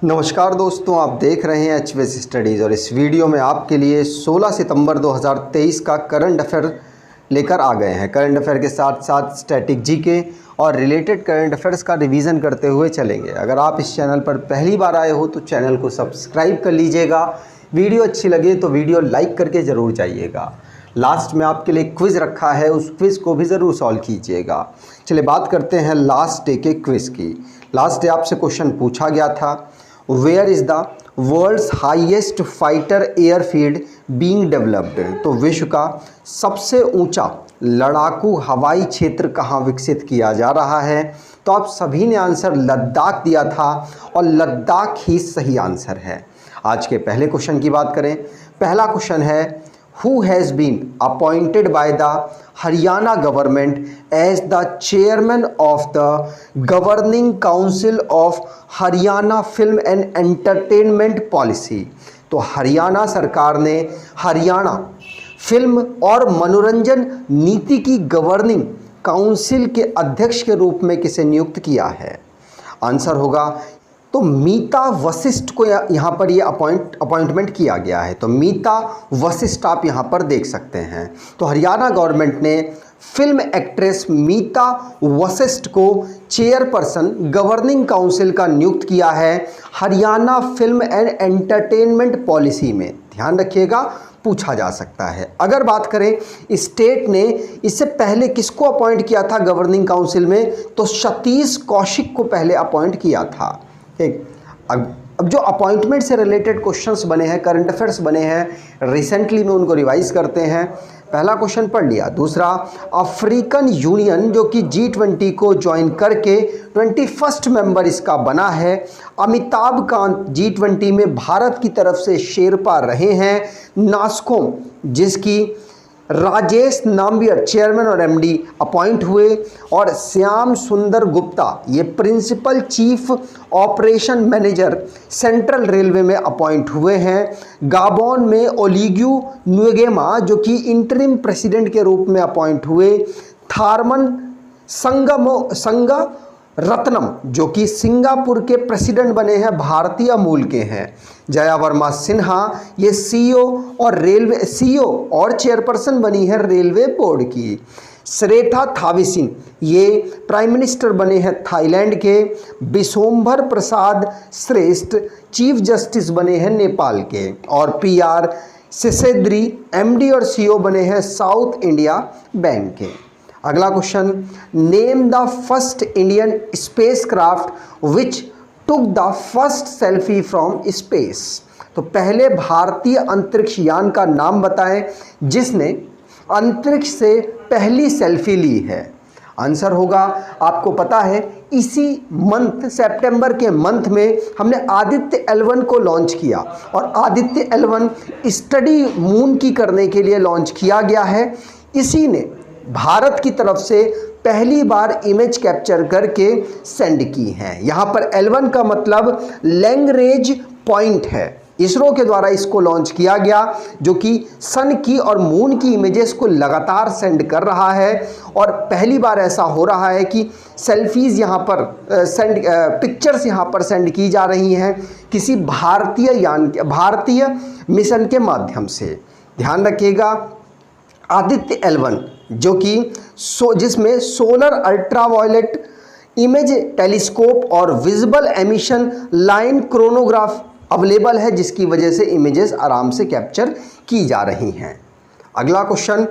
नमस्कार दोस्तों, आप देख रहे हैं एचवीएस स्टडीज़ और इस वीडियो में आपके लिए 16 सितंबर 2023 का करंट अफेयर लेकर आ गए हैं। करंट अफेयर के साथ साथ स्टैटिक जीके और रिलेटेड करंट अफेयर्स का रिवीजन करते हुए चलेंगे। अगर आप इस चैनल पर पहली बार आए हो तो चैनल को सब्सक्राइब कर लीजिएगा। वीडियो अच्छी लगे तो वीडियो लाइक करके ज़रूर जाइएगा। लास्ट में आपके लिए क्विज़ रखा है, उस क्विज़ को भी ज़रूर सॉल्व कीजिएगा। चलिए बात करते हैं लास्ट डे के क्विज़ की। लास्ट डे आपसे क्वेश्चन पूछा गया था, where is the world's highest fighter airfield being developed. तो विश्व का सबसे ऊंचा लड़ाकू हवाई क्षेत्र कहाँ विकसित किया जा रहा है? तो आप सभी ने आंसर लद्दाख दिया था और लद्दाख ही सही आंसर है। आज के पहले क्वेश्चन की बात करें। पहला क्वेश्चन है, who has been appointed by the Haryana government as the chairman of the governing council of Haryana Film and Entertainment Policy। तो हरियाणा सरकार ने हरियाणा फिल्म और मनोरंजन नीति की गवर्निंग काउंसिल के अध्यक्ष के रूप में किसे नियुक्त किया है? आंसर होगा तो मीता वशिष्ठ को यहाँ पर ये अपॉइंटमेंट किया गया है। तो मीता वशिष्ठ आप यहाँ पर देख सकते हैं। तो हरियाणा गवर्नमेंट ने फिल्म एक्ट्रेस मीता वशिष्ठ को चेयरपर्सन गवर्निंग काउंसिल का नियुक्त किया है Haryana film and entertainment policy में। ध्यान रखिएगा, पूछा जा सकता है। अगर बात करें स्टेट ने इससे पहले किसको अपॉइंट किया था गवर्निंग काउंसिल में, तो सतीश कौशिक को पहले अपॉइंट किया था। ठीक, अब जो अपॉइंटमेंट से रिलेटेड क्वेश्चंस बने हैं, करंट अफेयर्स बने हैं रिसेंटली में, उनको रिवाइज करते हैं। पहला क्वेश्चन पढ़ लिया। दूसरा, अफ्रीकन यूनियन जो कि G20 को ज्वाइन करके 21st मेंबर इसका बना है। अमिताभ कांत G20 में भारत की तरफ से शेरपा रहे हैं। नास्कॉम जिसकी राजेश नाम्बियर चेयरमैन और एमडी अपॉइंट हुए, और श्याम सुंदर गुप्ता ये principal chief operation manager central railway में अपॉइंट हुए हैं। गाबोन में ओलिग्यू नुएगेमा जो कि इंटरिम प्रेसिडेंट के रूप में अपॉइंट हुए। थारमन संगा रत्नम जो कि सिंगापुर के प्रेसिडेंट बने हैं, भारतीय मूल के हैं। जया वर्मा सिन्हा ये सीईओ और चेयरपर्सन बनी है रेलवे बोर्ड की। श्रेठा थाविसिन ये प्राइम मिनिस्टर बने हैं थाईलैंड के। बिशोम्भर प्रसाद श्रेष्ठ चीफ जस्टिस बने हैं नेपाल के। और PR शेषाद्री MD और CEO बने हैं साउथ इंडिया बैंक के। अगला question, name the first Indian spacecraft which took the first selfie from space. तो पहले भारतीय अंतरिक्ष यान का नाम बताएं जिसने अंतरिक्ष से पहली सेल्फी ली है। आंसर होगा, आपको पता है इसी मंथ सितंबर के मंथ में हमने आदित्य L1 को लॉन्च किया, और आदित्य L1 स्टडी मून की करने के लिए लॉन्च किया गया है। इसी ने भारत की तरफ से पहली बार इमेज कैप्चर करके सेंड की है। यहाँ पर L1 का मतलब लैंग्रेज पॉइंट है। इसरो के द्वारा इसको लॉन्च किया गया जो कि सन की और मून की इमेजेस को लगातार सेंड कर रहा है, और पहली बार ऐसा हो रहा है कि सेल्फीज़ यहाँ पर पिक्चर्स यहाँ पर सेंड की जा रही हैं किसी भारतीय मिशन के माध्यम से। ध्यान रखिएगा, आदित्य L1 जो कि जिसमें सोलर अल्ट्रावायलेट इमेज टेलीस्कोप और visible emission line chronograph available है, जिसकी वजह से इमेजेस आराम से कैप्चर की जा रही हैं। अगला क्वेश्चन,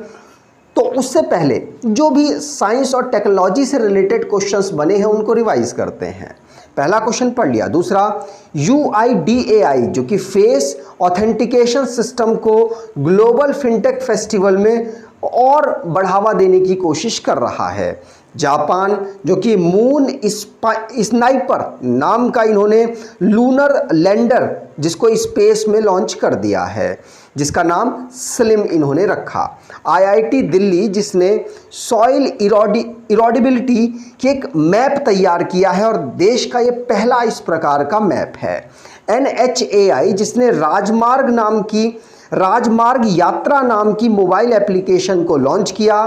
तो उससे पहले जो भी साइंस और टेक्नोलॉजी से रिलेटेड क्वेश्चंस बने हैं उनको रिवाइज करते हैं। पहला क्वेश्चन पढ़ लिया। दूसरा, UIDAI जो कि फेस ऑथेंटिकेशन सिस्टम को ग्लोबल फिनटेक फेस्टिवल में और बढ़ावा देने की कोशिश कर रहा है। जापान जो कि मून स्नाइपर नाम का इन्होंने लूनर लैंडर जिसको स्पेस में लॉन्च कर दिया है, जिसका नाम स्लिम इन्होंने रखा। IIT दिल्ली जिसने सॉइल इरोडिबिलिटी की एक मैप तैयार किया है, और देश का ये पहला इस प्रकार का मैप है। NHAI जिसने राजमार्ग यात्रा नाम की मोबाइल एप्लीकेशन को लॉन्च किया।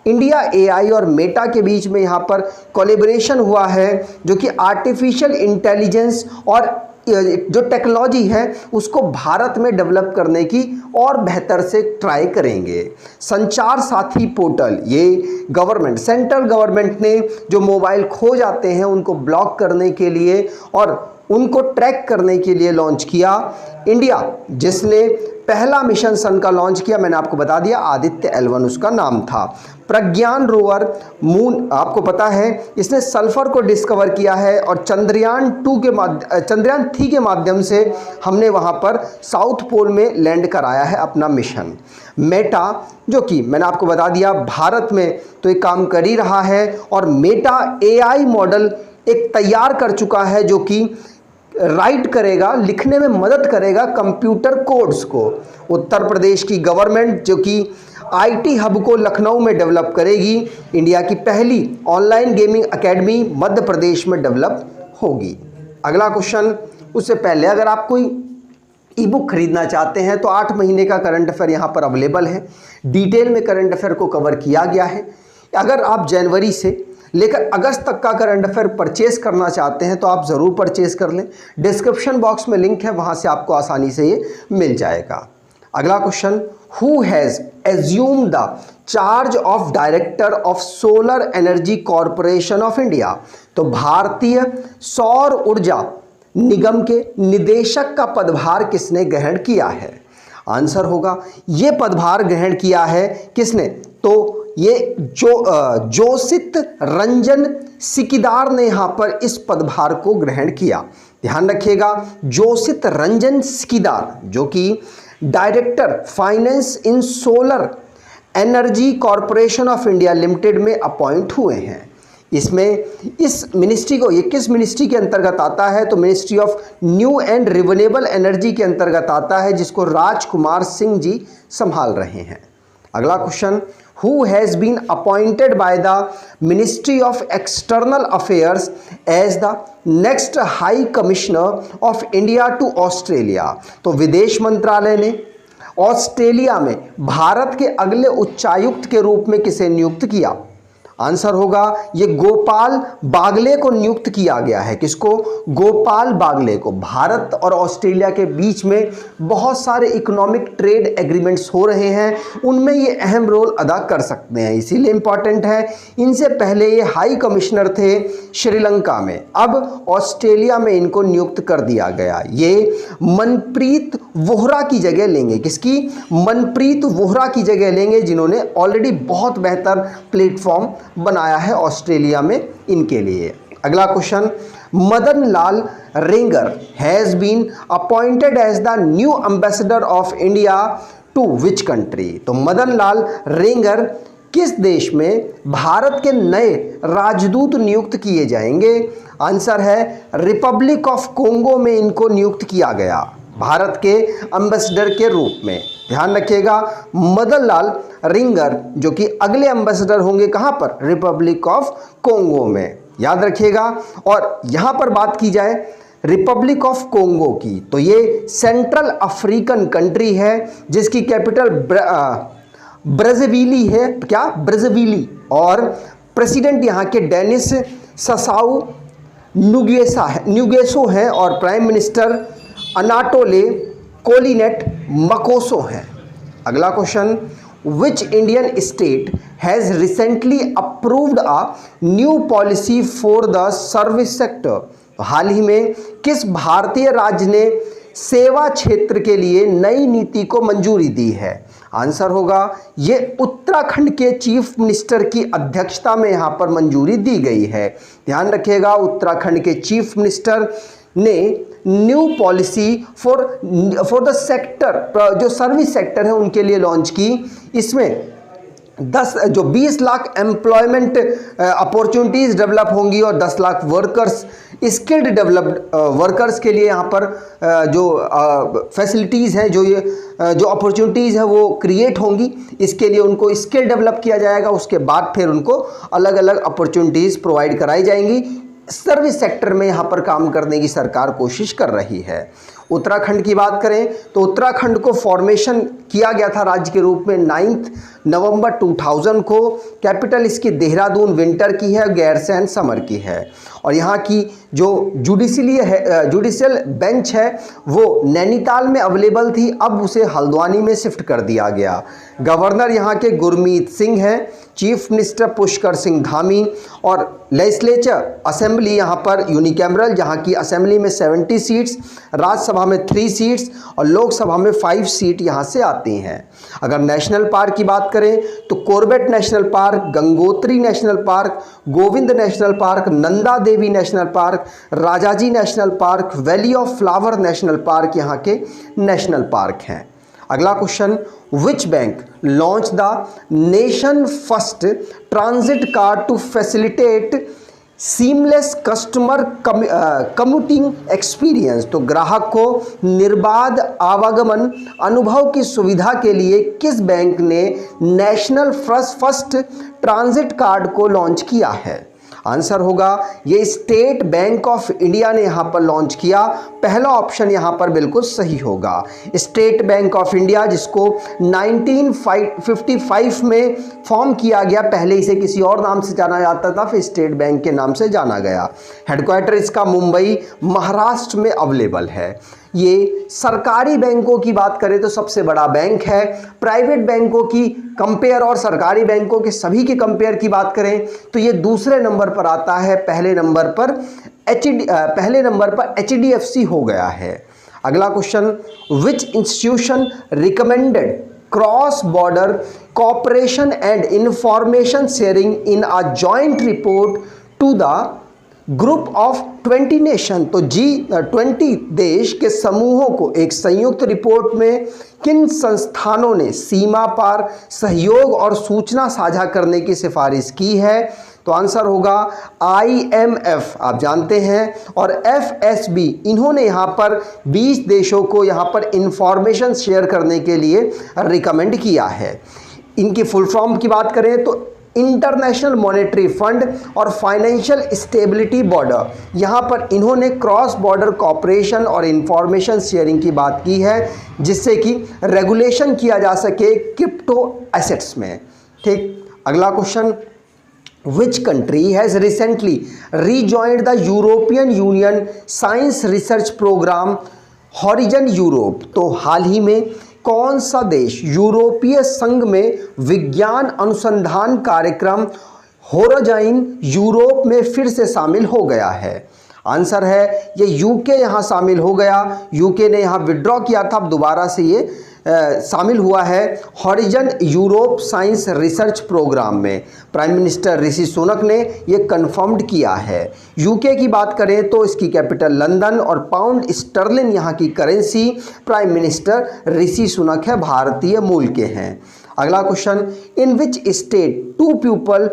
इंडिया AI और मेटा के बीच में यहाँ पर कोलैबोरेशन हुआ है जो कि आर्टिफिशियल इंटेलिजेंस और जो टेक्नोलॉजी है उसको भारत में डेवलप करने की और बेहतर से ट्राई करेंगे। संचार साथी पोर्टल, ये गवर्नमेंट, सेंट्रल गवर्नमेंट ने जो मोबाइल खो जाते हैं उनको ब्लॉक करने के लिए और उनको ट्रैक करने के लिए लॉन्च किया। इंडिया जिसने पहला मिशन सन का लॉन्च किया, मैंने आपको बता दिया, आदित्य L1 उसका नाम था। प्रज्ञान रोवर मून, आपको पता है इसने सल्फर को डिस्कवर किया है और चंद्रयान 3 के माध्यम से हमने वहां पर साउथ पोल में लैंड कराया है अपना मिशन। मेटा, जो कि मैंने आपको बता दिया भारत में तो एक काम कर ही रहा है और मेटा AI मॉडल एक तैयार कर चुका है जो कि राइट करेगा, लिखने में मदद करेगा कंप्यूटर कोड्स को। उत्तर प्रदेश की गवर्नमेंट जो कि IT हब को लखनऊ में डेवलप करेगी। इंडिया की पहली online gaming academy Madhya Pradesh में डेवलप होगी। अगला क्वेश्चन, उससे पहले अगर आप कोई ई बुक खरीदना चाहते हैं तो 8 महीने का करंट अफेयर यहाँ पर अवेलेबल है। डिटेल में करंट अफेयर को कवर किया गया है। अगर आप जनवरी से लेकर अगस्त तक का करंट अफेयर परचेस करना चाहते हैं तो आप ज़रूर परचेस कर लें। डिस्क्रिप्शन बॉक्स में लिंक है, वहाँ से आपको आसानी से ये मिल जाएगा। अगला question, who has assume the charge of director of solar energy corporation of India? तो भारतीय सौर ऊर्जा निगम के निदेशक का पदभार किसने ग्रहण किया है? आंसर होगा, ये पदभार ग्रहण किया है किसने? तो ये जोसित रंजन सिकीदार ने यहां पर इस पदभार को ग्रहण किया। ध्यान रखिएगा, जोसित रंजन सिकीदार जो कि director finance in solar energy corporation of India limited में अपॉइंट हुए हैं। इसमें इस मिनिस्ट्री को, ये किस मिनिस्ट्री के अंतर्गत आता है? तो ministry of new and renewable energy के अंतर्गत आता है, जिसको राजकुमार सिंह जी संभाल रहे हैं। अगला question, who has been appointed by the Ministry of External Affairs as the next High Commissioner of India to Australia? तो विदेश मंत्रालय ने ऑस्ट्रेलिया में भारत के अगले उच्चायुक्त के रूप में किसे नियुक्त किया? आंसर होगा, ये गोपाल बागले को नियुक्त किया गया है। किसको? गोपाल बागले को। भारत और ऑस्ट्रेलिया के बीच में बहुत सारे इकोनॉमिक ट्रेड एग्रीमेंट्स हो रहे हैं, उनमें ये अहम रोल अदा कर सकते हैं, इसीलिए इंपॉर्टेंट है। इनसे पहले ये हाई कमिश्नर थे श्रीलंका में, अब ऑस्ट्रेलिया में इनको नियुक्त कर दिया गया। ये मनप्रीत वोहरा की जगह लेंगे। किसकी? मनप्रीत वोहरा की जगह लेंगे, जिन्होंने ऑलरेडी बहुत बेहतर प्लेटफॉर्म बनाया है ऑस्ट्रेलिया में इनके लिए। अगला question, Madan Lal Raigar has been appointed as the new ambassador of India to which country? तो मदन लाल रेंगर किस देश में भारत के नए राजदूत नियुक्त किए जाएंगे? आंसर है, रिपब्लिक ऑफ कोंगो में इनको नियुक्त किया गया भारत के एम्बेसडर के रूप में। ध्यान रखिएगा, मदन लाल रिंगर जो कि अगले एम्बेसडर होंगे कहां पर? रिपब्लिक ऑफ कोंगो में, याद रखिएगा। और यहां पर बात की जाए रिपब्लिक ऑफ कोंगो की, तो ये सेंट्रल अफ्रीकन कंट्री है जिसकी कैपिटल ब्राज़ाविली है। क्या? ब्राज़ाविली। और प्रेसिडेंट यहां के डेनिस ससाऊ न्यूगेसो हैं और प्राइम मिनिस्टर अनाटोले कोलिनेट मकोसो हैं। अगला question, which Indian state has recently approved a new policy for the service sector? हाल ही में किस भारतीय राज्य ने सेवा क्षेत्र के लिए नई नीति को मंजूरी दी है? आंसर होगा, ये उत्तराखंड के चीफ मिनिस्टर की अध्यक्षता में यहाँ पर मंजूरी दी गई है। ध्यान रखिएगा, उत्तराखंड के चीफ मिनिस्टर ने new policy for the sector, जो सर्विस सेक्टर है उनके लिए लॉन्च की। इसमें 20 लाख एम्प्लॉयमेंट अपॉर्चुनिटीज़ डेवलप होंगी और 10 lakh workers, skilled developed workers के लिए यहाँ पर जो फैसिलिटीज़ हैं, जो अपॉर्चुनिटीज़ है वो क्रिएट होंगी। इसके लिए उनको स्किल डेवलप किया जाएगा, उसके बाद फिर उनको अलग अलग अपॉर्चुनिटीज़ प्रोवाइड कराई जाएंगी। सर्विस सेक्टर में यहाँ पर काम करने की सरकार कोशिश कर रही है। उत्तराखंड की बात करें तो उत्तराखंड को फॉर्मेशन किया गया था राज्य के रूप में 9th नवंबर 2000 को। कैपिटल इसकी देहरादून विंटर की है, गैरसैंण समर की है। और यहाँ की जो जुडिशियल बेंच है वो नैनीताल में अवेलेबल थी, अब उसे हल्द्वानी में शिफ्ट कर दिया गया। गवर्नर यहाँ के गुरमीत सिंह हैं, चीफ मिनिस्टर पुष्कर सिंह धामी, और लेजिस्लेचर असेंबली यहाँ पर यूनिकैमरल, जहाँ की असेंबली में 70 सीट्स, राज्यसभा में 3 सीट्स और लोकसभा में 5 सीट यहाँ से आती हैं। अगर नेशनल पार्क की बात करें तो Corbett National Park, Gangotri National Park, Govind National Park, Nanda Devi National Park, Rajaji National Park, Valley of Flower National Park यहाँ के नेशनल पार्क हैं। अगला question, which bank launch the nation first transit card to facilitate seamless customer commuting experience. तो ग्राहक को निर्बाध आवागमन अनुभव की सुविधा के लिए किस बैंक ने नेशनल फर्स्ट ट्रांजिट कार्ड को लॉन्च किया है? आंसर होगा ये स्टेट बैंक ऑफ इंडिया ने यहाँ पर लॉन्च किया। पहला ऑप्शन यहाँ पर बिल्कुल सही होगा। स्टेट बैंक ऑफ इंडिया, जिसको 1955 में फॉर्म किया गया, पहले इसे किसी और नाम से जाना जाता था, फिर स्टेट बैंक के नाम से जाना गया। हेडक्वार्टर इसका मुंबई महाराष्ट्र में अवेलेबल है। ये सरकारी बैंकों की बात करें तो सबसे बड़ा बैंक है। प्राइवेट बैंकों की कंपेयर और सरकारी बैंकों के सभी के कंपेयर की बात करें तो ये दूसरे नंबर पर आता है। पहले नंबर पर HDFC हो गया है। अगला question, which institution recommended cross border cooperation and information sharing in a joint report to the group of 20 nation. तो G20 देश के समूहों को एक संयुक्त रिपोर्ट में किन संस्थानों ने सीमा पार सहयोग और सूचना साझा करने की सिफारिश की है? तो आंसर होगा IMF, आप जानते हैं, और FSB। इन्होंने यहाँ पर 20 देशों को यहाँ पर इंफॉर्मेशन शेयर करने के लिए रिकमेंड किया है। इनकी फुल फॉर्म की बात करें तो इंटरनेशनल मॉनेटरी फंड और फाइनेंशियल स्टेबिलिटी बॉर्डर, यहाँ पर इन्होंने क्रॉस बॉर्डर कॉपरेशन और इंफॉर्मेशन शेयरिंग की बात की है, जिससे कि रेगुलेशन किया जा सके क्रिप्टो एसेट्स में। ठीक, अगला question, which country has recently rejoined the European Union science research programme Horizon Europe. तो हाल ही में कौन सा देश यूरोपीय संघ में विज्ञान अनुसंधान कार्यक्रम होराइजन यूरोप में फिर से शामिल हो गया है? आंसर है ये यूके यहाँ शामिल हो गया। यूके ने यहाँ विड्रॉ किया था, अब दोबारा से ये शामिल हुआ है Horizon Europe science research programme में। प्राइम मिनिस्टर ऋषि सुनक ने ये कंफर्म्ड किया है। यूके की बात करें तो इसकी कैपिटल लंदन और पाउंड स्टर्लिन यहाँ की currency. Prime minister Rishi Sunak है, भारतीय मूल के हैं। अगला question, in which state 2 people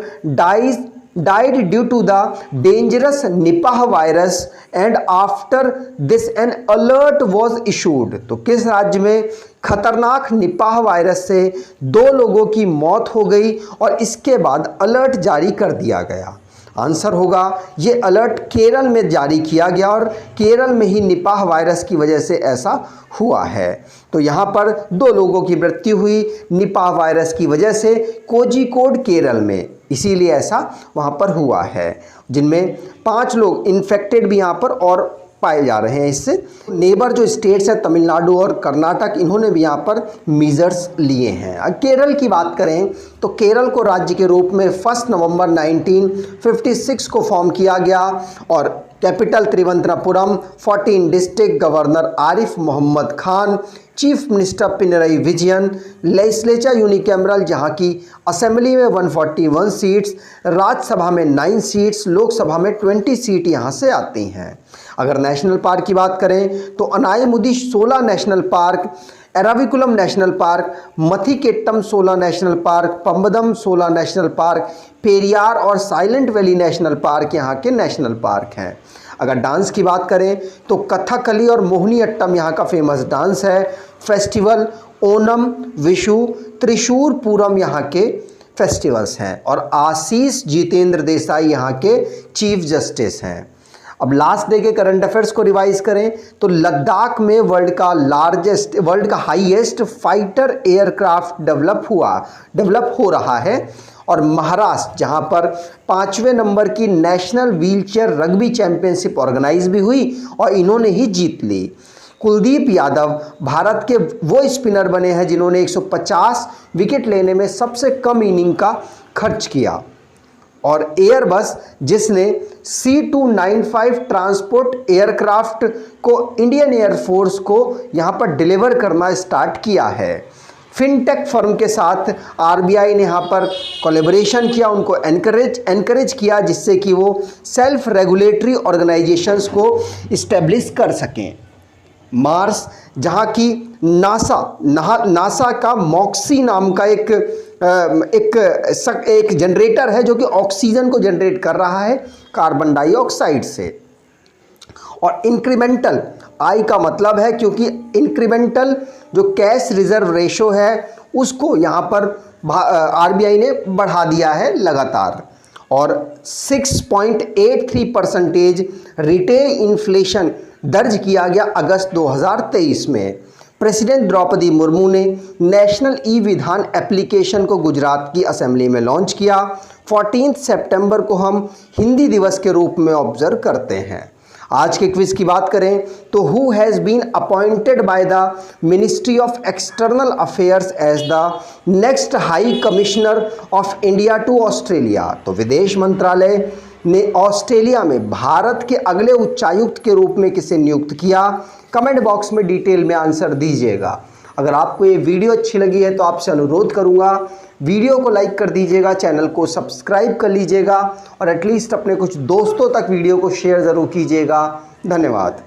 died due to the dangerous Nipah virus and after this an alert was issued। तो किस राज्य में खतरनाक निपाह वायरस से 2 लोगों की मौत हो गई और इसके बाद अलर्ट जारी कर दिया गया? आंसर होगा ये अलर्ट केरल में जारी किया गया और केरल में ही निपाह वायरस की वजह से ऐसा हुआ है। तो यहाँ पर 2 लोगों की मृत्यु हुई निपाह वायरस की वजह से कोझिकोड केरल में, इसीलिए ऐसा वहाँ पर हुआ है, जिनमें 5 लोग इन्फेक्टेड भी यहाँ पर और पाए जा रहे हैं। इससे नेबर जो स्टेट्स हैं तमिलनाडु और कर्नाटक, इन्होंने भी यहाँ पर मेजर्स लिए हैं। केरल की बात करें तो केरल को राज्य के रूप में 1 नवंबर 1956 को फॉर्म किया गया और capital Thiruvananthapuram, 14 district, governor Arif Mohammad Khan, chief minister Pinarayi Vijayan, legislature unicameral जहाँ की असेंबली में 141 सीट्स, राज्यसभा में 9 सीट्स, लोकसभा में 20 सीट यहाँ से आती हैं। अगर नेशनल पार्क की बात करें तो Anamudi 16 national park, Eravikulam national park, Mathikettan 16 national पार्क, पंबदम 16 नेशनल पार्क, पेरियार और साइलेंट वैली नेशनल पार्क यहाँ के नेशनल पार्क हैं। अगर डांस की बात करें तो कथकली और मोहिनीअट्टम यहाँ का फेमस डांस है। फेस्टिवल ओनम, विशु, त्रिशूर पूरम यहाँ के फेस्टिवल्स हैं और आशीष जितेंद्र देसाई यहाँ के चीफ जस्टिस हैं। अब लास्ट डे के करंट अफेयर्स को रिवाइज करें तो लद्दाख में वर्ल्ड का हाईएस्ट फाइटर एयरक्राफ्ट डेवलप हो रहा है। और महाराष्ट्र जहां पर 5वें नंबर की national wheelchair rugby championship organize भी हुई और इन्होंने ही जीत ली। कुलदीप यादव भारत के वो स्पिनर बने हैं जिन्होंने 150 विकेट लेने में सबसे कम इनिंग का खर्च किया। और एयरबस जिसने C295 ट्रांसपोर्ट एयरक्राफ्ट को इंडियन एयरफोर्स को यहां पर डिलीवर करना स्टार्ट किया है। फिनटेक फर्म के साथ RBI ने यहाँ पर कोलैबोरेशन किया, उनको एनकरेज किया जिससे कि वो सेल्फ रेगुलेटरी ऑर्गेनाइजेशंस को इस्टेब्लिश कर सकें। मार्स जहाँ की नासा का मॉक्सी नाम का एक जनरेटर है जो कि ऑक्सीजन को जनरेट कर रहा है कार्बन डाइऑक्साइड से। और इंक्रीमेंटल आई का मतलब है क्योंकि इंक्रीमेंटल जो कैश रिजर्व रेशो है उसको यहाँ पर RBI ने बढ़ा दिया है लगातार। और 6.83% रिटेल इन्फ्लेशन दर्ज किया गया अगस्त 2023 में। प्रेसिडेंट द्रौपदी मुर्मू ने नेशनल ई विधान एप्लीकेशन को गुजरात की असेंबली में लॉन्च किया। 14 सितंबर को हम हिंदी दिवस के रूप में ऑब्जर्व करते हैं। आज के क्विज की बात करें तो who has been appointed by the ministry of external affairs as the next high commissioner of India to Australia. तो विदेश मंत्रालय ने ऑस्ट्रेलिया में भारत के अगले उच्चायुक्त के रूप में किसे नियुक्त किया? कमेंट बॉक्स में डिटेल में आंसर दीजिएगा। अगर आपको ये वीडियो अच्छी लगी है तो आपसे अनुरोध करूंगा वीडियो को लाइक कर दीजिएगा, चैनल को सब्सक्राइब कर लीजिएगा और एटलीस्ट अपने कुछ दोस्तों तक वीडियो को शेयर ज़रूर कीजिएगा। धन्यवाद।